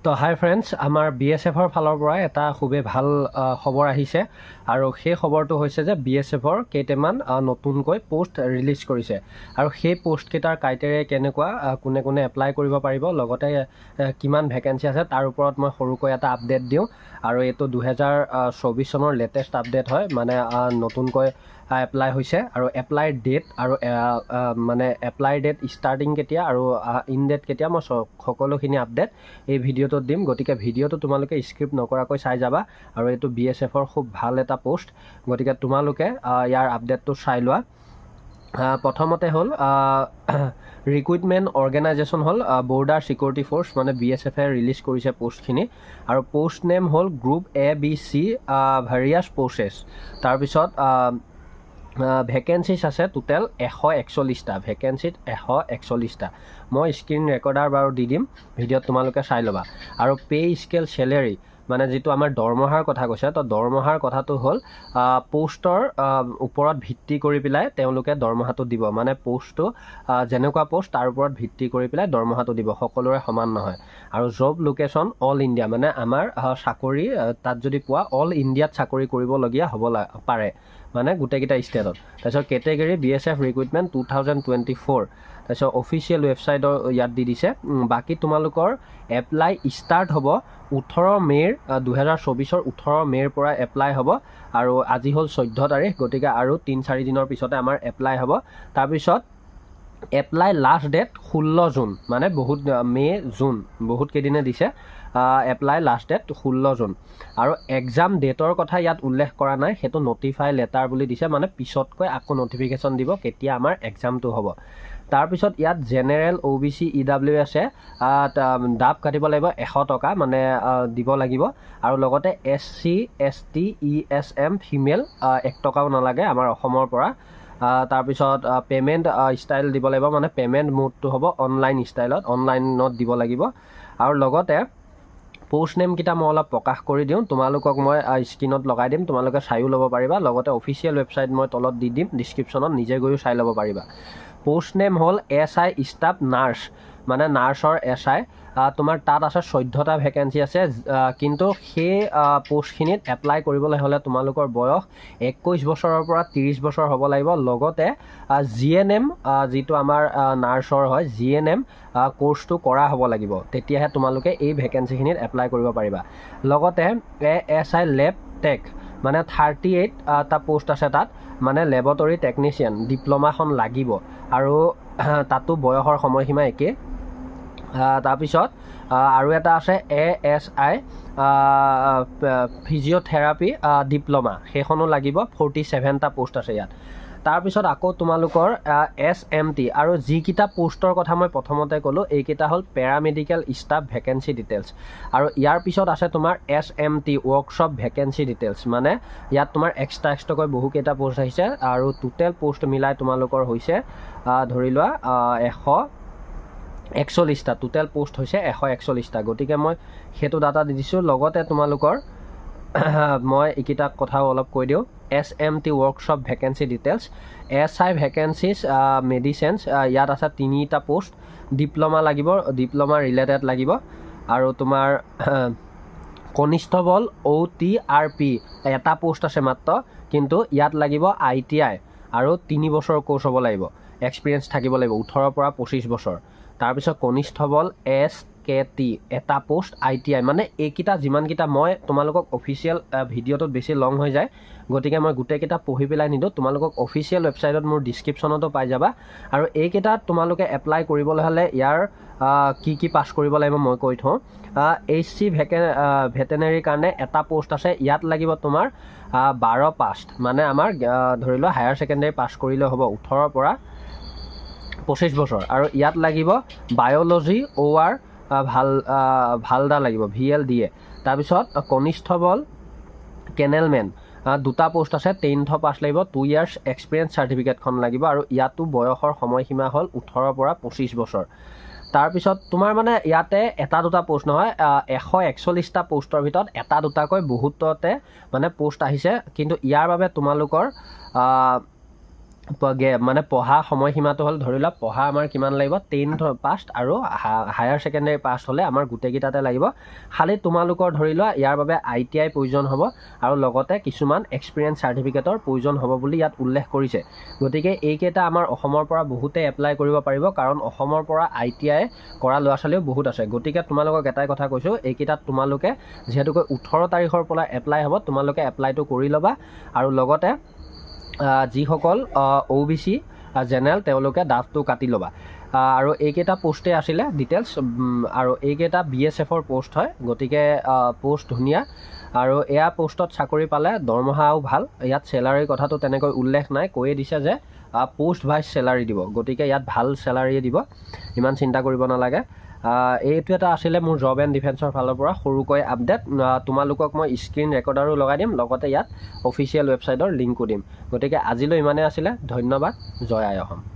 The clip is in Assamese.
তো হাই ফ্ৰেণ্ডছ, আমাৰ BSFৰ ফালৰ পৰা এটা খুবেই ভাল খবৰ আহিছে আৰু সেই খবৰটো হৈছে যে BSFৰ কেইটামান নতুনকৈ পোষ্ট ৰিলিজ কৰিছে আৰু সেই পোষ্টকেইটাৰ ক্ৰাইটেৰিয়া কেনেকুৱা, কোনে কোনে এপ্লাই কৰিব পাৰিব, লগতে কিমান ভেকেঞ্চি আছে তাৰ ওপৰত মই সৰুকৈ এটা আপডেট দিওঁ। আৰু এইটো 2024 চনৰ লেটেষ্ট আপডেট হয়, মানে নতুনকৈ এপ্লাই হৈছে আৰু এপ্লাই ডেট আৰু মানে এপ্লাই ডেট ষ্টাৰ্টিং কেতিয়া আৰু ইন ডেট কেতিয়া, মই সকলোখিনি আপডেট এই ভিডিঅ'টোত দিম। গতিকে ভিডিঅ'টো তোমালোকে স্ক্ৰিপ্ট নকৰাকৈ চাই যাবা আৰু এইটো BSFৰ খুব ভাল এটা পোষ্ট, গতিকে তোমালোকে ইয়াৰ আপডেটটো চাই লোৱা। প্ৰথমতে হ'ল ৰিক্ৰুইটমেণ্ট অৰ্গেনাইজেশ্যন হ'ল বৰ্ডাৰ ছিকিউৰিটি ফ'ৰ্চ, মানে BSFে ৰিলিজ কৰিছে পোষ্টখিনি আৰু পোষ্ট নেম হ'ল গ্ৰুপ ABC ভেৰিয়াছ প'ষ্টেছ। তাৰপিছত ভেকেঞ্চিছ আছে টোটেল 141টা, ভেকেঞ্চিত 141টা। মই স্ক্ৰীন ৰেকৰ্ডাৰ বাৰু দি দিম, ভিডিঅ'ত তোমালোকে চাই ল'বা। আৰু পে স্কেল চেলেৰি, মানে যিটো আমাৰ দৰমহাৰ কথা কৈছে, তো দৰমহাৰ কথাটো হ'ল পোষ্টৰ ওপৰত ভিত্তি কৰি পেলাই তেওঁলোকে দৰমহাটো দিব, মানে পোষ্টটো যেনেকুৱা পোষ্ট তাৰ ওপৰত ভিত্তি কৰি পেলাই দৰমহাটো দিব, সকলোৰে সমান নহয়। আৰু জব লোকেশ্যন অল ইণ্ডিয়া, মানে আমাৰ চাকৰি তাত যদি পোৱা অল ইণ্ডিয়াত চাকৰি কৰিবলগীয়া হ'ব পাৰে, মানে গোটেইকেইটা ষ্টেটত। তাৰপিছত কেটেগৰী BSF ৰিক্ৰুইটমেণ্ট 2024, তাৰপিছত অফিচিয়েল ৱেবছাইটৰ ইয়াত দি দিছে। বাকী তোমালোকৰ এপ্লাই ষ্টাৰ্ট হ'ব 18 মে'ৰ 2024, 18 মে'ৰ পৰা এপ্লাই হ'ব আৰু আজি হ'ল 14 তাৰিখ, গতিকে আৰু 3-4 দিনৰ পিছতে আমাৰ এপ্লাই হ'ব। তাৰপিছত এপ্লাই লাষ্ট ডেট 16 জুন, মানে জুন বহুত কেইদিনে দিছে। Apply last date 16 June. আৰু এক্সাম ডেটৰ কথা ইয়াত উল্লেখ কৰা নাই, সেইটো নটিফাই লেটাৰ বুলি দিছে, মানে পিছতকৈ আকৌ নটিফিকেশ্যন দিব কেতিয়া আমাৰ এক্সামটো হ'ব। তাৰপিছত ইয়াত জেনেৰেল OBC EWS ডাব কাটিব লাগিব 100 টকা, মানে দিব লাগিব। আৰু লগতে SC ST ESM ফিমেল 1 টকাও নালাগে আমাৰ অসমৰ পৰা। তাৰপিছত পে'মেণ্ট ষ্টাইল দিব লাগিব, মানে পে'মেণ্ট মোডটো হ'ব অনলাইন ষ্টাইলত, অনলাইনত দিব লাগিব। আৰু লগতে পোষ্ট নেমকেইটা মই অলপ প্ৰকাশ কৰি দিওঁ, তোমালোকক মই স্ক্ৰীণত লগাই দিম, তোমালোকে চায়ো ল'ব পাৰিবা। লগতে অফিচিয়েল ৱেবছাইট মই তলত দি দিম ডিছক্ৰিপশ্যনত, নিজে গৈও চাই ল'ব পাৰিবা। পোষ্ট নেম হ'ল SI ষ্টাফ নাৰ্ছ, মানে নাৰ্ছৰ SI। তোমাৰ তাত আছে 14টা ভেকেঞ্চি আছে, কিন্তু সেই পোষ্টখিনিত এপ্লাই কৰিবলৈ হ'লে তোমালোকৰ বয়স 21 বছৰৰ পৰা 30 বছৰ হ'ব লাগিব। লগতে GNM, যিটো আমাৰ নাৰ্ছৰ হয়, GNM কোৰ্চটো কৰা হ'ব লাগিব, তেতিয়াহে তোমালোকে এই ভেকেঞ্চিখিনিত এপ্লাই কৰিব পাৰিবা। লগতে ASI লেব টেক, মানে 38টা পোষ্ট আছে তাত, মানে লেবৰেটৰী টেকনিচিয়ান ডিপ্ল'মাখন লাগিব আৰু তাতো বয়সৰ সময়সীমা একেই। তাৰপিছত আৰু এটা আছে ASI ফিজিঅ'থেৰাপি ডিপ্ল'মা, সেইখনো লাগিব, 47টা পোষ্ট আছে ইয়াত। তাৰপিছত আকৌ তোমালোকৰ SMT, আৰু যিকেইটা পোষ্টৰ কথা মই প্ৰথমতে ক'লোঁ এইকেইটা হ'ল পেৰামেডিকেল ষ্টাফ ভেকেঞ্চি ডিটেইলছ। আৰু ইয়াৰ পিছত আছে তোমাৰ SMT ৱৰ্কশ্বপ ভেকেঞ্চি ডিটেইলছ, মানে ইয়াত তোমাৰ এক্সট্ৰাকৈ বহুকেইটা পোষ্ট আহিছে আৰু টোটেল পোষ্ট মিলাই তোমালোকৰ হৈছে ধৰি লোৱা 141টা, টোটেল পোষ্ট হৈছে 141টা। গতিকে মই সেইটো ডাটা দি দিছোঁ। লগতে তোমালোকৰ মই এইকেইটা কথাও অলপ কৈ দিওঁ। SMT workshop vacancy details, SI vacancies medicines, ইয়াত আছে 3টা পোষ্ট, ডিপ্ল'মা লাগিব, ডিপ্ল'মা ৰিলেটেড লাগিব। আৰু তোমাৰ কনিষ্টবল OTRP এটা পোষ্ট আছে মাত্ৰ, কিন্তু ইয়াত লাগিব ITI আৰু 3 বছৰ কোৰ্চ হ'ব লাগিব, এক্সপিৰিয়েঞ্চ থাকিব লাগিব 18 পৰা 25 বছৰ। তাৰপিছত কনিষ্টবল SKT এটা পোষ্ট, ITI, মানে এইকেইটা যিমানকেইটা, মই তোমালোকক অফিচিয়েল ভিডিঅ'টোত বেছি লং হৈ যায়, গতিকে মই গোটেইকেইটা পঢ়ি পেলাই নিদিওঁ, তোমালোকক অফিচিয়েল ৱেবছাইটত মোৰ ডিছক্ৰিপশ্যনতো পাই যাবা। আৰু এইকেইটাত তোমালোকে এপ্লাই কৰিবলৈ হ'লে ইয়াৰ কি পাছ কৰিব লাগিব মই কৈ থওঁ। HC ভেটেনেৰীৰ কাৰণে এটা পোষ্ট আছে, ইয়াত লাগিব তোমাৰ 12 পাছ, মানে আমাৰ ধৰি লোৱা হায়াৰ ছেকেণ্ডেৰী পাছ কৰিলে হ'ব 18 পৰা 25 বছৰ। আৰু ইয়াত লাগিব বায়'লজি OR ভালদা লাগিব, VLDA। তাৰপিছত কনিষ্টবল কেনেলমেন 2টা পোষ্ট আছে, 10th পাছ লাগিব, 2 years এক্সপিৰিয়েঞ্চ চাৰ্টিফিকেটখন লাগিব। আৰু ইয়াতো বয়সৰ সময়সীমা হ'ল 18 পৰা 25 বছৰ। তাৰপিছত তোমাৰ মানে ইয়াতে এটা দুটা পোষ্ট নহয়, 141টা পোষ্টৰ ভিতৰত এটা দুটাকৈ বহুততে মানে পোষ্ট আহিছে, কিন্তু ইয়াৰ বাবে তোমালোকৰ মানে পঢ়া সময়সীমাটো হ'ল ধৰি লোৱা পঢ়া আমাৰ কিমান লাগিব 10th পাছ আৰু হায়াৰ ছেকেণ্ডেৰী পাছ হ'লে আমাৰ গোটেইকেইটাতে লাগিব খালি তোমালোকৰ ধৰি লোৱা ইয়াৰ বাবে ITI প্ৰয়োজন হ'ব আৰু লগতে কিছুমান এক্সপিৰিয়েঞ্চ চাৰ্টিফিকেটৰ প্ৰয়োজন হ'ব বুলি ইয়াত উল্লেখ কৰিছে গতিকে এইকেইটা আমাৰ অসমৰ পৰা বহুতে এপ্লাই কৰিব পাৰিব কাৰণ অসমৰ পৰা ITI কৰা ল'ৰা ছোৱালীও বহুত আছে গতিকে তোমালোকক এটাই কথা কৈছোঁ এইকেইটাত তোমালোকে যিহেতুকৈ 18 তাৰিখৰ পৰা এপ্লাই হ'ব তোমালোকে এপ্লাইটো কৰি ল'বা আৰু লগতে যিসকল OBC জেনেৰেল তেওঁলোকে ডাফটো কাটি ল'বা আৰু এইকেইটা পোষ্টে আছিলে ডিটেইলছ আৰু এইকেইটা BSFৰ পোষ্ট হয় গতিকে পোষ্ট ধুনীয়া আৰু এয়া পোষ্টত চাকৰি পালে দৰমহাও ভাল ইয়াত চেলাৰীৰ কথাটো তেনেকৈ উল্লেখ নাই কৈয়ে দিছে যে পোষ্ট ভাইজ চেলাৰী দিব গতিকে ইয়াত ভাল চেলাৰীয়ে দিব ইমান চিন্তা কৰিব নালাগে এইটো এটা আছিলে মোৰ জব এণ্ড ডিফেন্সৰ ফালৰ পৰা সৰুকৈ আপডেট তোমালোকক মই স্ক্ৰীন ৰেকৰ্ডাৰো লগাই দিম লগতে ইয়াত অফিচিয়েল ৱেবছাইটৰ লিংকো দিম গতিকে আজিলৈ ইমানেই আছিলে ধন্যবাদ জয় আই অসম